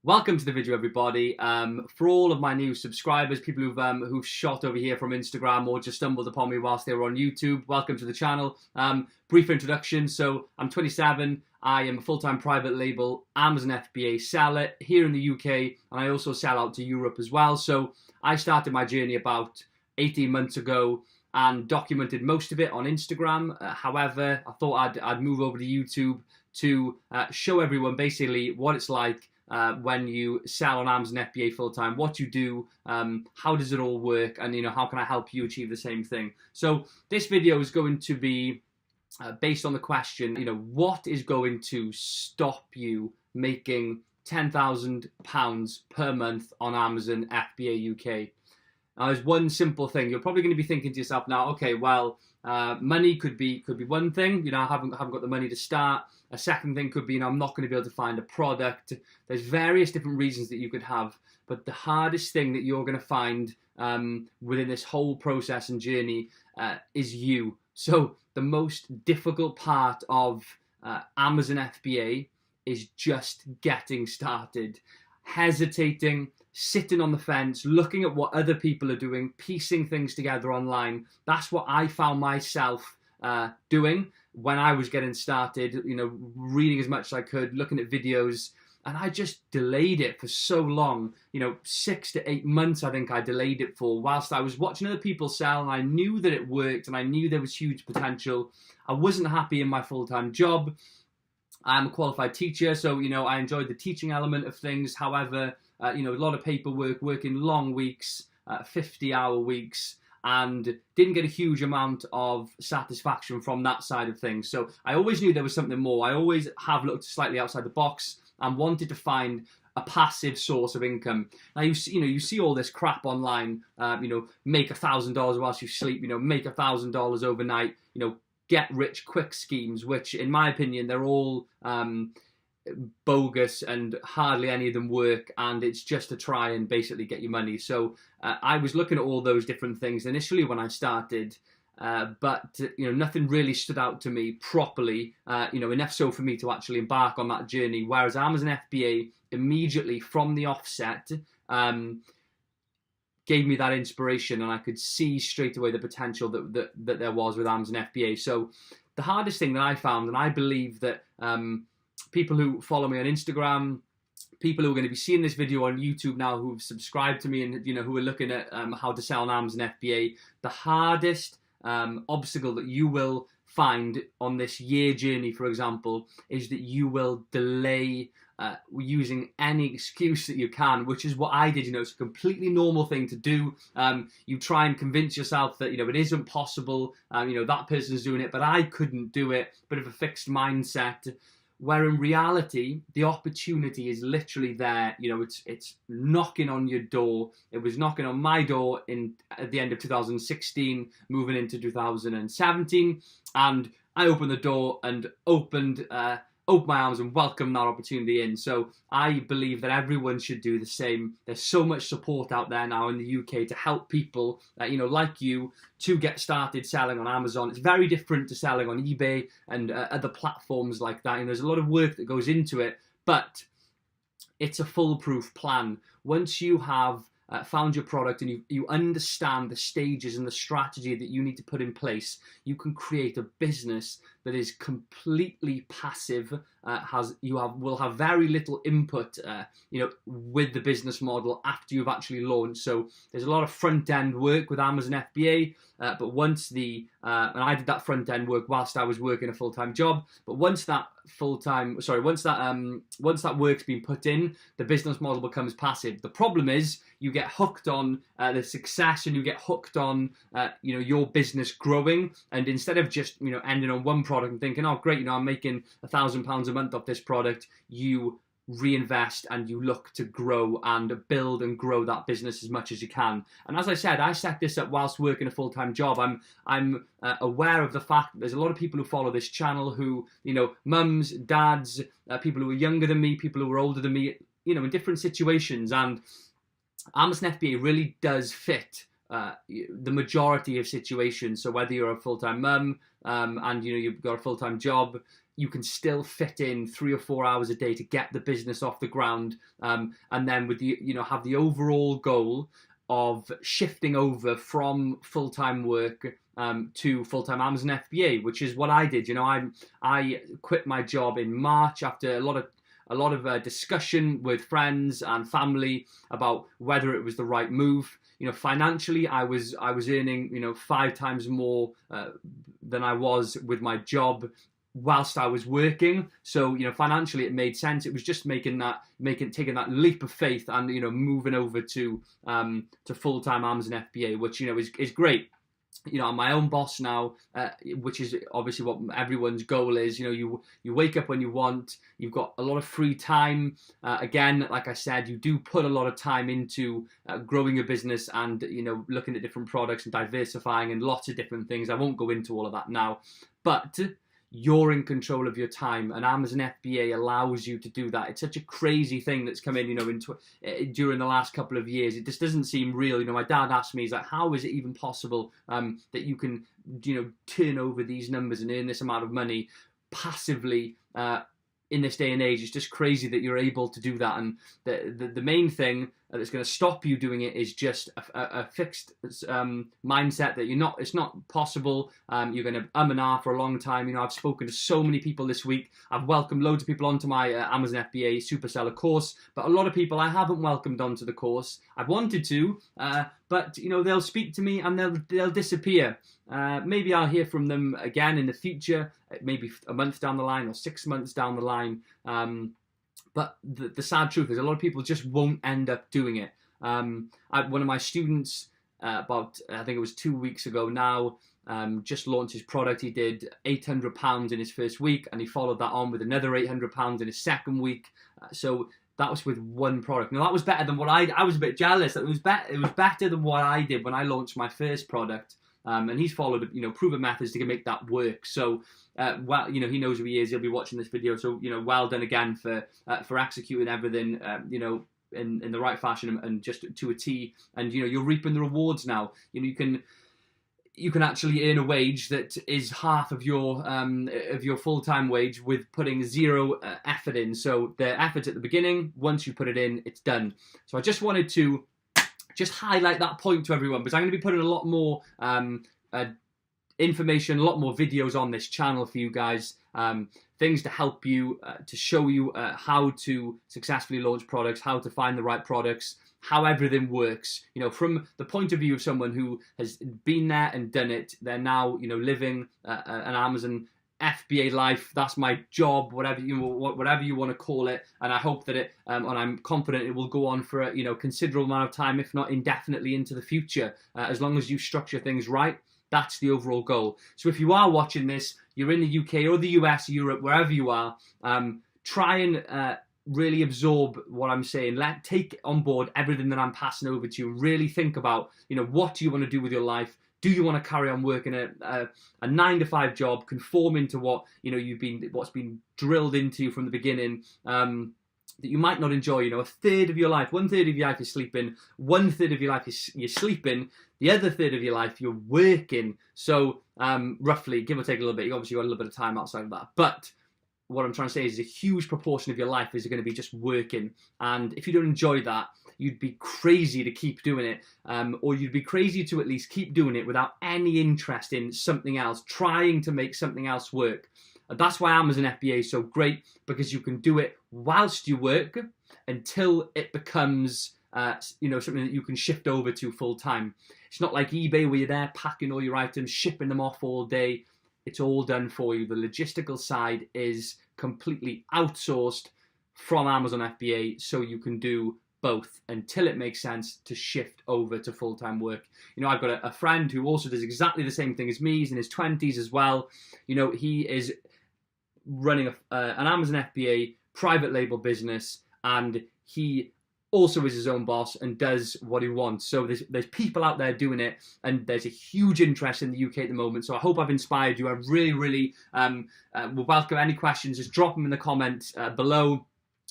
Welcome to the video, everybody. For all of my new subscribers, people who've shot over here from Instagram or just stumbled upon me whilst they were on YouTube, welcome to the channel. Brief introduction. So I'm 27. I am a full-time private label Amazon FBA seller here in the UK, and I also sell out to Europe as well. So I started my journey about 18 months ago and documented most of it on Instagram. However, I thought I'd move over to YouTube to show everyone basically what it's like when you sell on Amazon FBA full-time, what you do, how does it all work, and how can I help you achieve the same thing. So this video is going to be based on the question, what is going to stop you making £10,000 per month on Amazon FBA UK? Now, there's one simple thing. You're probably going to be thinking to yourself now, okay, well, money could be one thing. I haven't got the money to start. A second thing could be, I'm not going to be able to find a product. There's various different reasons that you could have, but the hardest thing that you're going to find within this whole process and journey is you. So the most difficult part of Amazon FBA is just getting started, hesitating, sitting on the fence, looking at what other people are doing, piecing things together online. That's what I found myself doing when I was getting started, reading as much as I could, looking at videos, and I just delayed it for so long, 6 to 8 months I think I delayed it for, whilst I was watching other people sell, and I knew that it worked and I knew there was huge potential. I wasn't happy in my full-time job. I'm a qualified teacher, so I enjoyed the teaching element of things. However, a lot of paperwork, working long weeks, 50-hour weeks, and didn't get a huge amount of satisfaction from that side of things. So I always knew there was something more. I always have looked slightly outside the box and wanted to find a passive source of income. Now you see all this crap online. Make $1,000 whilst you sleep. Make $1,000 overnight. Get rich quick schemes, which in my opinion they're all bogus and hardly any of them work, and it's just to try and basically get your money. So I was looking at all those different things initially when I started, but nothing really stood out to me properly, enough so for me to actually embark on that journey. Whereas Amazon FBA immediately from the offset gave me that inspiration, and I could see straight away the potential that there was with Amazon FBA. So the hardest thing that I found, and I believe that people who follow me on Instagram, people who are going to be seeing this video on YouTube now, who've subscribed to me and who are looking at how to sell on Amazon FBA, the hardest obstacle that you will find on this year journey, for example, is that you will delay using any excuse that you can, which is what I did. It's a completely normal thing to do. You try and convince yourself that it isn't possible, that person's doing it, but I couldn't do it. Bit of a fixed mindset, where in reality the opportunity is literally there. It's knocking on your door. It was knocking on my door at the end of 2016, moving into 2017, and I opened the door and opened my arms and welcomed that opportunity in. So I believe that everyone should do the same. There's so much support out there now in the UK to help people, like you, to get started selling on Amazon. It's very different to selling on eBay and other platforms like that. There's a lot of work that goes into it, but it's a foolproof plan. Once you have found your product and you understand the stages and the strategy that you need to put in place, you can create a business that is completely passive, will have very little input with the business model after you've actually launched. So there's a lot of front end work with Amazon FBA, but once and I did that front end work whilst I was working a full-time job, but once that work's been put in, the business model becomes passive. The problem is you get hooked on the success, and you get hooked on your business growing, and instead of just ending on one product and thinking, oh great, I'm making £1,000 a month off this product, you reinvest and you look to grow and build and grow that business as much as you can. And as I said, I set this up whilst working a full-time job. I'm aware of the fact that there's a lot of people who follow this channel who, mums, dads, people who are younger than me, people who are older than me, in different situations. And Amazon FBA really does fit the majority of situations. So whether you're a full-time mum and you've got a full-time job, you can still fit in 3 or 4 hours a day to get the business off the ground, and then with have the overall goal of shifting over from full-time work to full-time Amazon FBA, which is what I did. I quit my job in March after a lot of discussion with friends and family about whether it was the right move. Financially, I was earning 5 times more than I was with my job whilst I was working. So financially it made sense. It was just taking that leap of faith and moving over to full-time Amazon FBA, which is great. I'm my own boss now, which is obviously what everyone's goal is. You wake up when you want. You've got a lot of free time. Again, like I said, you do put a lot of time into growing your business and looking at different products and diversifying and lots of different things. I won't go into all of that now, but you're in control of your time, and Amazon FBA allows you to do that. It's such a crazy thing that's come in, during the last couple of years. It just doesn't seem real. My dad asked me, he's like, how is it even possible that you can, turn over these numbers and earn this amount of money passively in this day and age? It's just crazy that you're able to do that. And the main thing that's going to stop you doing it is just a fixed mindset that it's not possible. You're going to and ah for a long time. I've spoken to so many people this week. I've welcomed loads of people onto my Amazon FBA super seller course, but a lot of people I haven't welcomed onto the course. I've wanted to, but they'll speak to me and they'll disappear. Maybe I'll hear from them again in the future, maybe a month down the line or 6 months down the line. But the sad truth is a lot of people just won't end up doing it. One of my students, I think it was 2 weeks ago now, just launched his product. He did £800 in his first week, and he followed that on with another £800 in his second week. So that was with one product. Now that was better than what I was a bit jealous. It was better than what I did when I launched my first product. And he's followed, proven methods to make that work. So, he knows who he is. He'll be watching this video. So, well done again for executing everything, in the right fashion and just to a T. And you're reaping the rewards now. You can actually earn a wage that is half of your full-time wage with putting zero effort in. So the effort at the beginning, once you put it in, it's done. So I just wanted to highlight that point to everyone, because I'm going to be putting a lot more information, a lot more videos on this channel for you guys, things to help you, to show you how to successfully launch products, how to find the right products, how everything works. From the point of view of someone who has been there and done it. They're now living an Amazon FBA life. That's my job, whatever you want to call it. And I hope that and I'm confident it will go on for a considerable amount of time, if not indefinitely into the future, as long as you structure things right. That's the overall goal. So if you are watching this, you're in the UK or the US, Europe, wherever you are, try and really absorb what I'm saying. Take on board everything that I'm passing over to you. Really think about, what do you want to do with your life? Do you want to carry on working a 9-to-5 job, conforming to what what's been drilled into you from the beginning, that you might not enjoy? A third of your life, 1/3 of your life is sleeping, 1/3 of your life is you're sleeping, the other third of your life you're working. So roughly, give or take a little bit. You obviously got a little bit of time outside of that, but what I'm trying to say is a huge proportion of your life is going to be just working. And if you don't enjoy that, you'd be crazy to keep doing it, or you'd be crazy to at least keep doing it without any interest in something else, trying to make something else work. And that's why Amazon FBA is so great, because you can do it whilst you work until it becomes something that you can shift over to full time. It's not like eBay where you're there packing all your items, shipping them off all day. It's all done for you. The logistical side is completely outsourced from Amazon FBA, so you can do both until it makes sense to shift over to full-time work. I've got a friend who also does exactly the same thing as me. He's in his 20s as well. He is running an Amazon FBA private label business, and he also is his own boss and does what he wants. So there's people out there doing it, and there's a huge interest in the UK at the moment. So I hope I've inspired you. I really, really will welcome any questions. Just drop them in the comments below.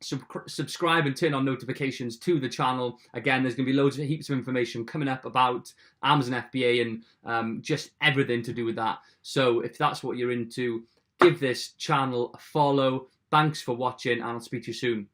Subscribe and turn on notifications to the channel. Again, there's going to be heaps of information coming up about Amazon FBA and just everything to do with that. So if that's what you're into, give this channel a follow. Thanks for watching, and I'll speak to you soon.